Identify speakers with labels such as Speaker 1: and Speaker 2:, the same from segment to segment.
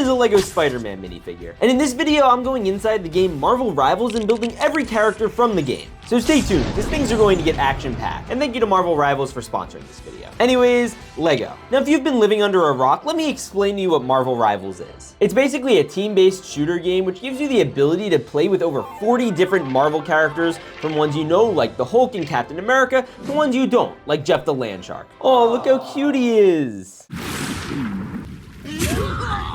Speaker 1: is a Lego Spider-Man minifigure. And in this video, I'm going inside the game Marvel Rivals and building every character from the game. So stay tuned, because things are going to get action-packed. And thank you to Marvel Rivals for sponsoring this video. Anyways, Lego. Now, if you've been living under a rock, let me explain to you what Marvel Rivals is. It's basically a team-based shooter game which gives you the ability to play with over 40 different Marvel characters, from ones you know, like the Hulk and Captain America, to ones you don't, like Jeff the Landshark. Oh, look how cute he is.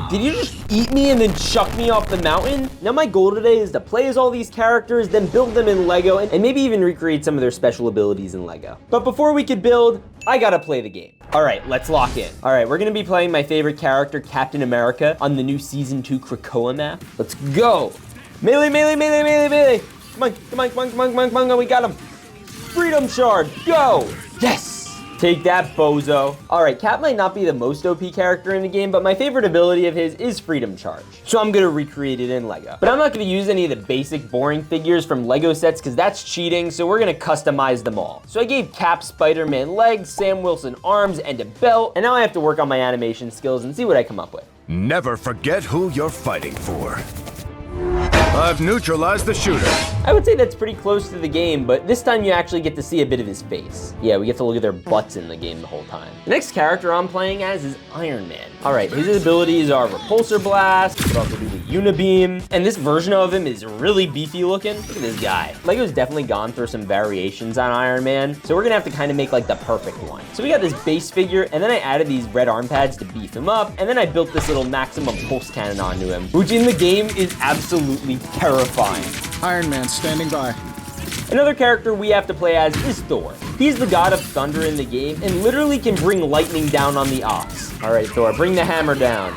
Speaker 1: Did you just eat me and then chuck me off the mountain? Now my goal today is to play as all these characters, then build them in Lego, and maybe even recreate some of their special abilities in Lego. But before we could build, I gotta play the game. All right, let's lock in. All right, we're gonna be playing my favorite character, Captain America, on the new Season 2 Krakoa map. Let's go. Melee, melee, melee, melee, melee. Come on, come on, come on, come on, come on, come on, we got him. Freedom Shard, go. Yes. Take that, bozo. All right, Cap might not be the most OP character in the game, but my favorite ability of his is Freedom Charge. So I'm gonna recreate it in Lego. But I'm not gonna use any of the basic boring figures from Lego sets because that's cheating, so we're gonna customize them all. So I gave Cap Spider-Man legs, Sam Wilson arms, and a belt, and now I have to work on my animation skills and see what I come up with.
Speaker 2: Never forget who you're fighting for. I've neutralized the shooter.
Speaker 1: I would say that's pretty close to the game, but this time you actually get to see a bit of his face. Yeah, we get to look at their butts in the game the whole time. The next character I'm playing as is Iron Man. All right, his abilities are Repulsor Blast, he can also do the Unibeam, and this version of him is really beefy looking. Look at this guy. Lego's definitely gone through some variations on Iron Man, so we're gonna have to kind of make like the perfect one. So we got this base figure, and then I added these red arm pads to beef him up, and then I built this little maximum pulse cannon onto him, which in the game is absolutely terrifying.
Speaker 3: Iron Man standing by.
Speaker 1: Another character we have to play as is Thor. He's the god of thunder in the game and literally can bring lightning down on the ops. All right, Thor, bring the hammer down.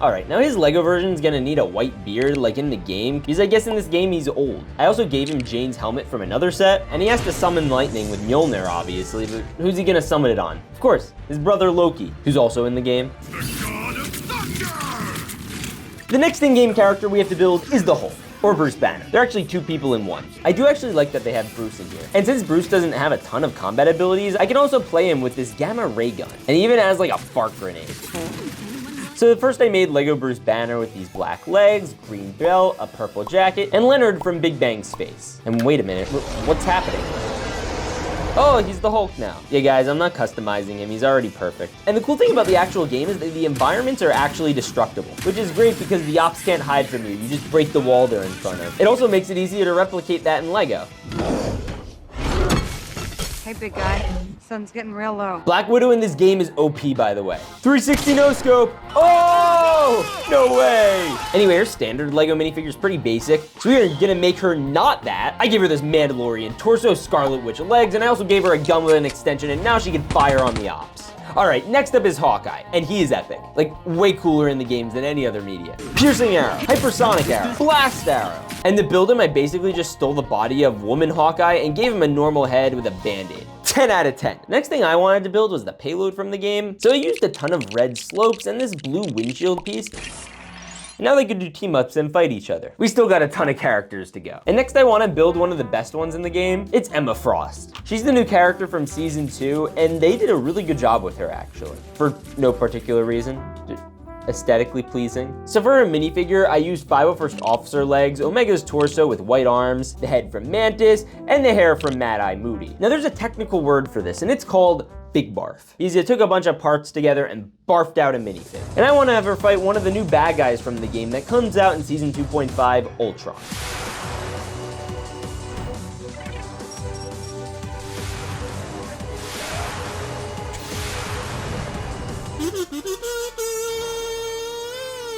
Speaker 1: All right, now his Lego version's gonna need a white beard like in the game, because I guess in this game he's old. I also gave him Jane's helmet from another set, and he has to summon lightning with Mjolnir, obviously, but who's he gonna summon it on? Of course, his brother Loki, who's also in the game. The next in-game character we have to build is the Hulk, or Bruce Banner. They're actually two people in one. I do actually like that they have Bruce in here. And since Bruce doesn't have a ton of combat abilities, I can also play him with this gamma ray gun, and he even has like a fart grenade. So first I made Lego Bruce Banner with these black legs, green belt, a purple jacket, and Leonard from Big Bang Space. And wait a minute, what's happening? Oh, he's the Hulk now. Yeah, guys, I'm not customizing him. He's already perfect. And the cool thing about the actual game is that the environments are actually destructible, which is great because the ops can't hide from you. You just break the wall they're in front of. It also makes it easier to replicate that in Lego.
Speaker 4: Hey, big guy. Sun's getting real low.
Speaker 1: Black Widow in this game is OP, by the way. 360 no scope. Oh, no way. Anyway, her standard Lego minifigure is pretty basic, so we are gonna make her not that. I gave her this Mandalorian torso, Scarlet Witch legs, and I also gave her a gun with an extension, and now she can fire on the ops. All right, next up is Hawkeye, and he is epic. Like, way cooler in the games than any other media. Piercing arrow, hypersonic arrow, blast arrow. And to build him, I basically just stole the body of woman Hawkeye and gave him a normal head with a band-aid. 10 out of 10. Next thing I wanted to build was the Payload from the game, so I used a ton of red slopes and this blue windshield piece. Now they could do team-ups and fight each other. We still got a ton of characters to go. And next I want to build one of the best ones in the game. It's Emma Frost. She's the new character from Season 2, and they did a really good job with her, actually. For no particular reason. Aesthetically pleasing. So for her minifigure, I used 501st Officer legs, Omega's torso with white arms, the head from Mantis, and the hair from Mad Eye Moody. Now there's a technical word for this, and it's called Big Barf. He took a bunch of parts together and barfed out a minifig. And I want to have her fight one of the new bad guys from the game that comes out in Season 2.5, Ultron.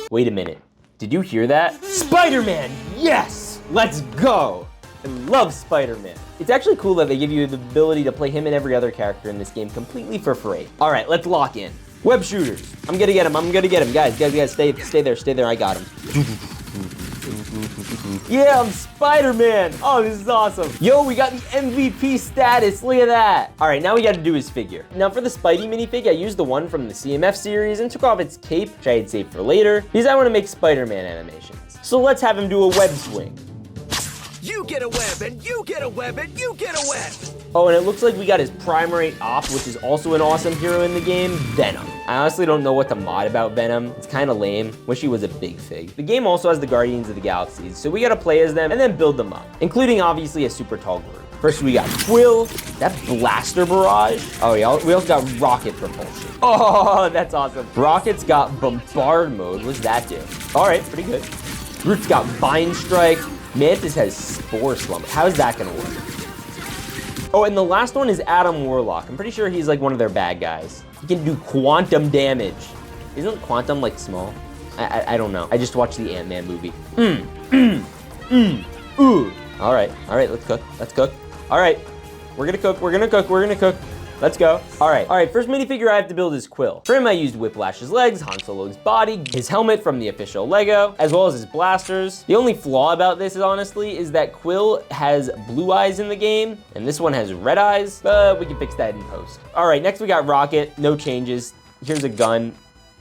Speaker 1: Wait a minute, did you hear that? Spider-Man, yes! Let's go! I love Spider-Man. It's actually cool that they give you the ability to play him and every other character in this game completely for free. All right, let's lock in. Web shooters. I'm gonna get him, Guys, stay there, I got him. Yeah, I'm Spider-Man. Oh, this is awesome. Yo, we got the MVP status. Look at that. All right, now we got to do his figure. Now for the Spidey minifig, I used the one from the CMF series and took off its cape, which I had saved for later, because I want to make Spider-Man animations. So let's have him do a web swing.
Speaker 2: You get a web, and you get a web, and you get a web.
Speaker 1: Oh, and it looks like we got his primary op, which is also an awesome hero in the game, Venom. I honestly don't know what to mod about Venom. It's kind of lame. Wish he was a big fig. The game also has the Guardians of the Galaxies, so we gotta play as them and then build them up, including obviously a super tall group. First we got Quill, that blaster barrage. Oh yeah, we also got rocket propulsion. Oh, that's awesome. Rocket's got bombard mode. What's that do? All right, pretty good. Groot's got vine strike. Mantis has spore slump. How is that gonna work? Oh, and the last one is Adam Warlock. I'm pretty sure he's like one of their bad guys. He can do quantum damage. Isn't quantum like small? I don't know. I just watched the Ant-Man movie. Ooh. All right, let's cook. All right, we're gonna cook. Let's go. All right, first minifigure I have to build is Quill. For him, I used Whiplash's legs, Han Solo's body, his helmet from the official Lego, as well as his blasters. The only flaw about this honestly is that Quill has blue eyes in the game, and this one has red eyes, but we can fix that in post. All right, next we got Rocket, no changes. Here's a gun.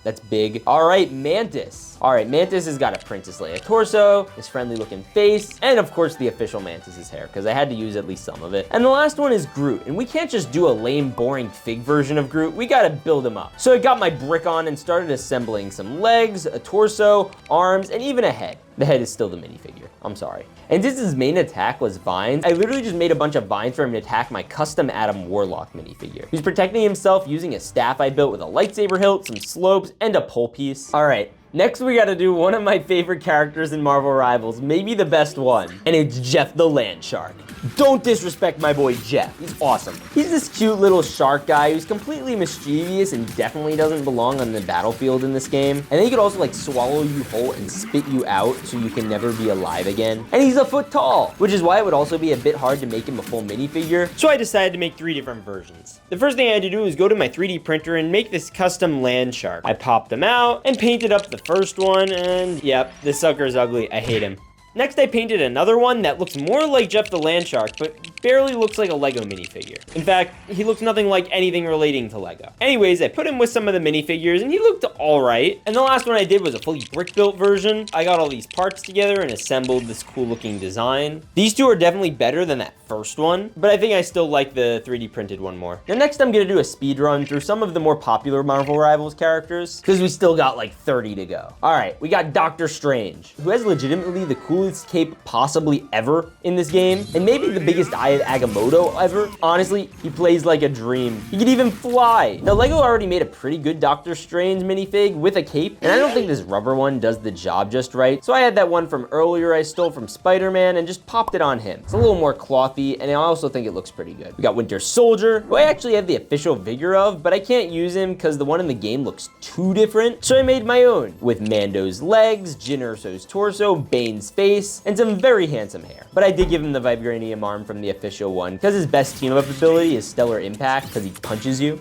Speaker 1: That's big. All right, Mantis. All right, Mantis has got a Princess Leia torso, his friendly looking face, and of course the official Mantis's hair, because I had to use at least some of it. And the last one is Groot, and we can't just do a lame, boring fig version of Groot. We gotta build him up. So I got my brick on and started assembling some legs, a torso, arms, and even a head. The head is still the minifigure. I'm sorry. And since his main attack was vines, I literally just made a bunch of vines for him to attack my custom Adam Warlock minifigure. He's protecting himself using a staff I built with a lightsaber hilt, some slopes, and a pole piece. All right. Next, we gotta do one of my favorite characters in Marvel Rivals, maybe the best one, and it's Jeff the Land Shark. Don't disrespect my boy Jeff, he's awesome. He's this cute little shark guy who's completely mischievous and definitely doesn't belong on the battlefield in this game. And then he could also like swallow you whole and spit you out so you can never be alive again. And he's a foot tall, which is why it would also be a bit hard to make him a full minifigure. So I decided to make 3 different versions. The first thing I had to do was go to my 3D printer and make this custom land shark. I popped him out and painted up the first one, and yep, this sucker is ugly. I hate him. Next, I painted another one that looks more like Jeff the Land Shark, but barely looks like a Lego minifigure. In fact, he looks nothing like anything relating to Lego. Anyways, I put him with some of the minifigures, and he looked alright. And the last one I did was a fully brick-built version. I got all these parts together and assembled this cool-looking design. These two are definitely better than that first one, but I think I still like the 3D printed one more. Now, next I'm gonna do a speed run through some of the more popular Marvel Rivals characters, because we still got like 30 to go. Alright, we got Doctor Strange, who has legitimately the coolest cape possibly ever in this game, and maybe the biggest eye of Agamotto ever. Honestly, he plays like a dream. He can even fly. Now, Lego already made a pretty good Doctor Strange minifig with a cape, and I don't think this rubber one does the job just right, so I had that one from earlier I stole from Spider-Man and just popped it on him. It's a little more clothy, and I also think it looks pretty good. We got Winter Soldier, who I actually have the official figure of, but I can't use him because the one in the game looks too different, so I made my own, with Mando's legs, Jyn Erso's torso, Bane's face, and some very handsome hair. But I did give him the Vibranium arm from the official one, because his best team-up ability is Stellar Impact, because he punches you.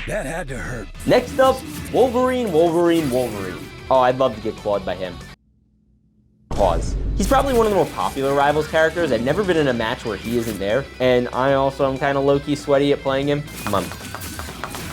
Speaker 2: That had to hurt.
Speaker 1: Next up, Wolverine. Oh, I'd love to get clawed by him. Pause. He's probably one of the more popular Rivals characters. I've never been in a match where he isn't there, and I also am kind of low-key sweaty at playing him. Come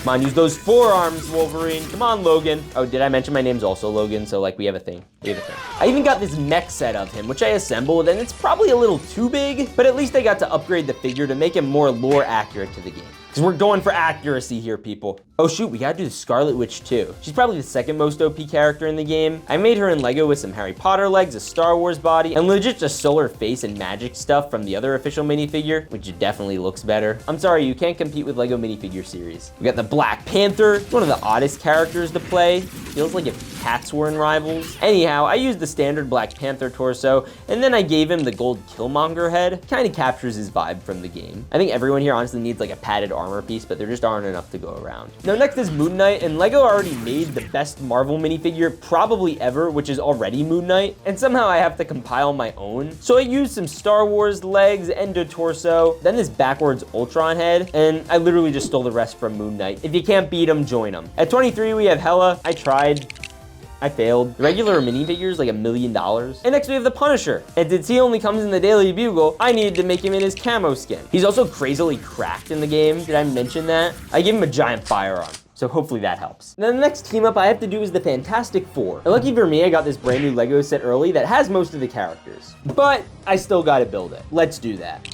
Speaker 1: on, use those forearms, Wolverine. Come on, Logan. Oh, did I mention my name's also Logan? So, like, we have a thing. I even got this mech set of him, which I assembled, and it's probably a little too big, but at least I got to upgrade the figure to make him more lore accurate to the game. Because we're going for accuracy here, people. Oh shoot, we gotta do the Scarlet Witch too. She's probably the second most OP character in the game. I made her in Lego with some Harry Potter legs, a Star Wars body, and legit just solar face and magic stuff from the other official minifigure, which definitely looks better. I'm sorry, you can't compete with Lego minifigure series. We got the Black Panther, one of the oddest characters to play. Feels like if cats were in Rivals. Anyhow, I used the standard Black Panther torso, and then I gave him the gold Killmonger head. Kind of captures his vibe from the game. I think everyone here honestly needs like a padded armor piece, but there just aren't enough to go around. Now next is Moon Knight, and Lego already made the best Marvel minifigure probably ever, which is already Moon Knight, and somehow I have to compile my own. So I used some Star Wars legs, Endo torso, then this backwards Ultron head, and I literally just stole the rest from Moon Knight. If you can't beat him, join him. At 23, we have Hela. I tried. I failed. The regular minifigure is like $1 million. And next we have the Punisher. And since he only comes in the Daily Bugle, I needed to make him in his camo skin. He's also crazily cracked in the game. Did I mention that? I gave him a giant firearm. So hopefully that helps. Now the next team up I have to do is the Fantastic Four. And lucky for me, I got this brand new Lego set early that has most of the characters. But I still gotta build it. Let's do that.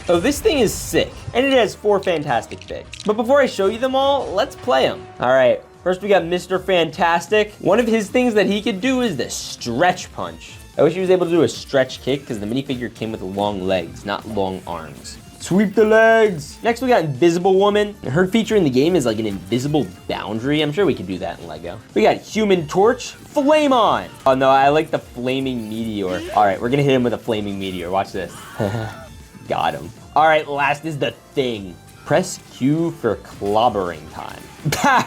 Speaker 1: Oh, this thing is sick, and it has 4 fantastic figs. But before I show you them all, let's play them. All right, first we got Mr. Fantastic. One of his things that he could do is the stretch punch. I wish he was able to do a stretch kick because the minifigure came with long legs, not long arms. Sweep the legs. Next we got Invisible Woman. Her feature in the game is like an invisible boundary. I'm sure we could do that in Lego. We got Human Torch, Flame On. Oh no, I like the flaming meteor. All right, we're gonna hit him with a flaming meteor. Watch this. Got him. All right, last is the Thing. Press Q for clobbering time.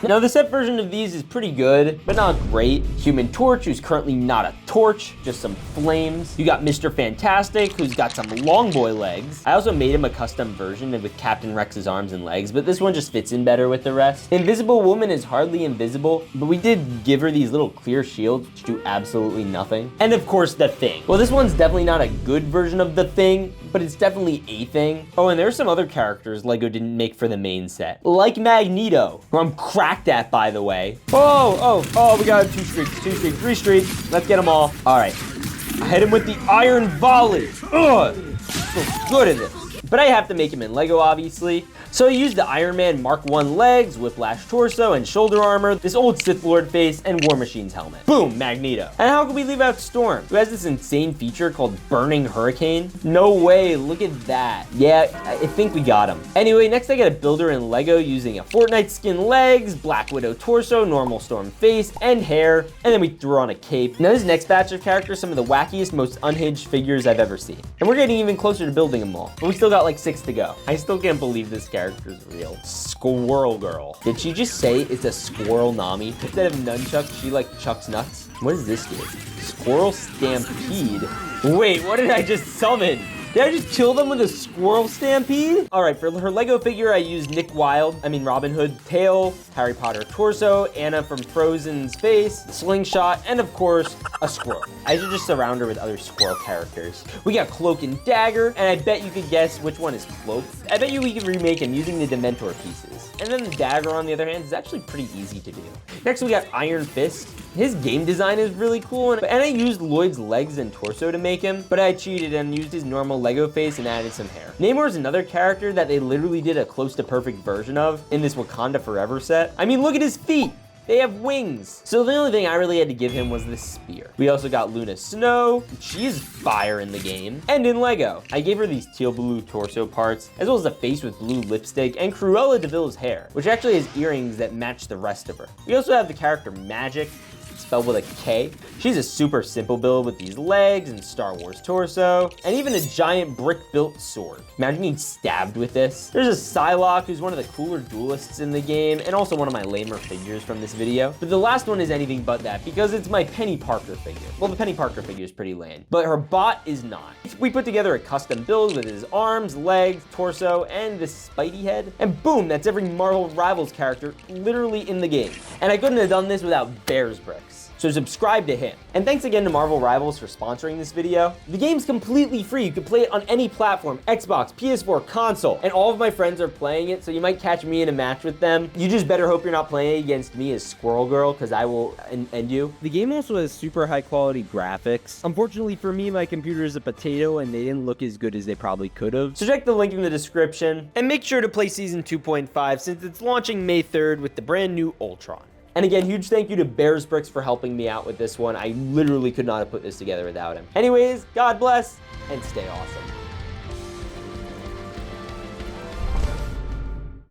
Speaker 1: Now the set version of these is pretty good, but not great. Human Torch, who's currently not a torch, just some flames. You got Mr. Fantastic, who's got some long boy legs. I also made him a custom version with Captain Rex's arms and legs, but this one just fits in better with the rest. Invisible Woman is hardly invisible, but we did give her these little clear shields which do absolutely nothing. And of course, the Thing. Well, this one's definitely not a good version of the Thing, but it's definitely a thing. Oh, and there's some other characters Lego didn't make for the main set, like Magneto, who I'm cracked at, by the way. Oh, we got 2 streaks, 3 streaks. Let's get them all. All right, I hit him with the Iron Volley. Ugh, so good at this. But I have to make him in Lego, obviously. So I used the Iron Man Mark I legs, Whiplash torso, and shoulder armor, this old Sith Lord face, and War Machine's helmet. Boom, Magneto. And how could we leave out Storm, who has this insane feature called Burning Hurricane? No way, look at that. Yeah, I think we got him. Anyway, next I got a builder in Lego using a Fortnite skin legs, Black Widow torso, normal Storm face, and hair, and then we threw on a cape. Now this next batch of characters, some of the wackiest, most unhinged figures I've ever seen. And we're getting even closer to building them all, but we still got like 6 to go. I still can't believe this character is real. Squirrel Girl. Did she just say it's a squirrel Nami? Instead of nunchucks, she like chucks nuts. What does this do? Squirrel Stampede. Wait, what did I just summon? Did I just kill them with a Squirrel Stampede? All right, for her Lego figure, I used Robin Hood tail, Harry Potter torso, Anna from Frozen's face, slingshot, and of course, a squirrel. I should just surround her with other squirrel characters. We got Cloak and Dagger, and I bet you could guess which one is Cloak. I bet you we could remake him using the Dementor pieces. And then the Dagger, on the other hand, is actually pretty easy to do. Next, we got Iron Fist. His game design is really cool, and I used Lloyd's legs and torso to make him, but I cheated and used his normal Lego face and added some hair. Namor is another character that they literally did a close to perfect version of in this Wakanda Forever set. I mean, look at his feet. They have wings. So the only thing I really had to give him was this spear. We also got Luna Snow. She's fire in the game and in Lego. I gave her these teal blue torso parts, as well as a face with blue lipstick and Cruella de Vil's hair, which actually has earrings that match the rest of her. We also have the character Magic, spelled with a K. She's a super simple build with these legs and Star Wars torso, and even a giant brick-built sword. Imagine being stabbed with this. There's a Psylocke, who's one of the cooler duelists in the game, and also one of my lamer figures from this video. But the last one is anything but that, because it's my Penny Parker figure. Well, the Penny Parker figure is pretty lame, but her bot is not. We put together a custom build with his arms, legs, torso, and this Spidey head, and boom, that's every Marvel Rivals character literally in the game. And I couldn't have done this without Bears Bricks. So subscribe to him. And thanks again to Marvel Rivals for sponsoring this video. The game's completely free. You can play it on any platform, Xbox, PS4, console, and all of my friends are playing it, so you might catch me in a match with them. You just better hope you're not playing against me as Squirrel Girl, because I will end you. The game also has super high quality graphics. Unfortunately for me, my computer is a potato and they didn't look as good as they probably could have. So check the link in the description and make sure to play Season 2.5 since it's launching May 3rd with the brand new Ultron. And again, huge thank you to Bears Bricks for helping me out with this one. I literally could not have put this together without him. Anyways, God bless and stay awesome.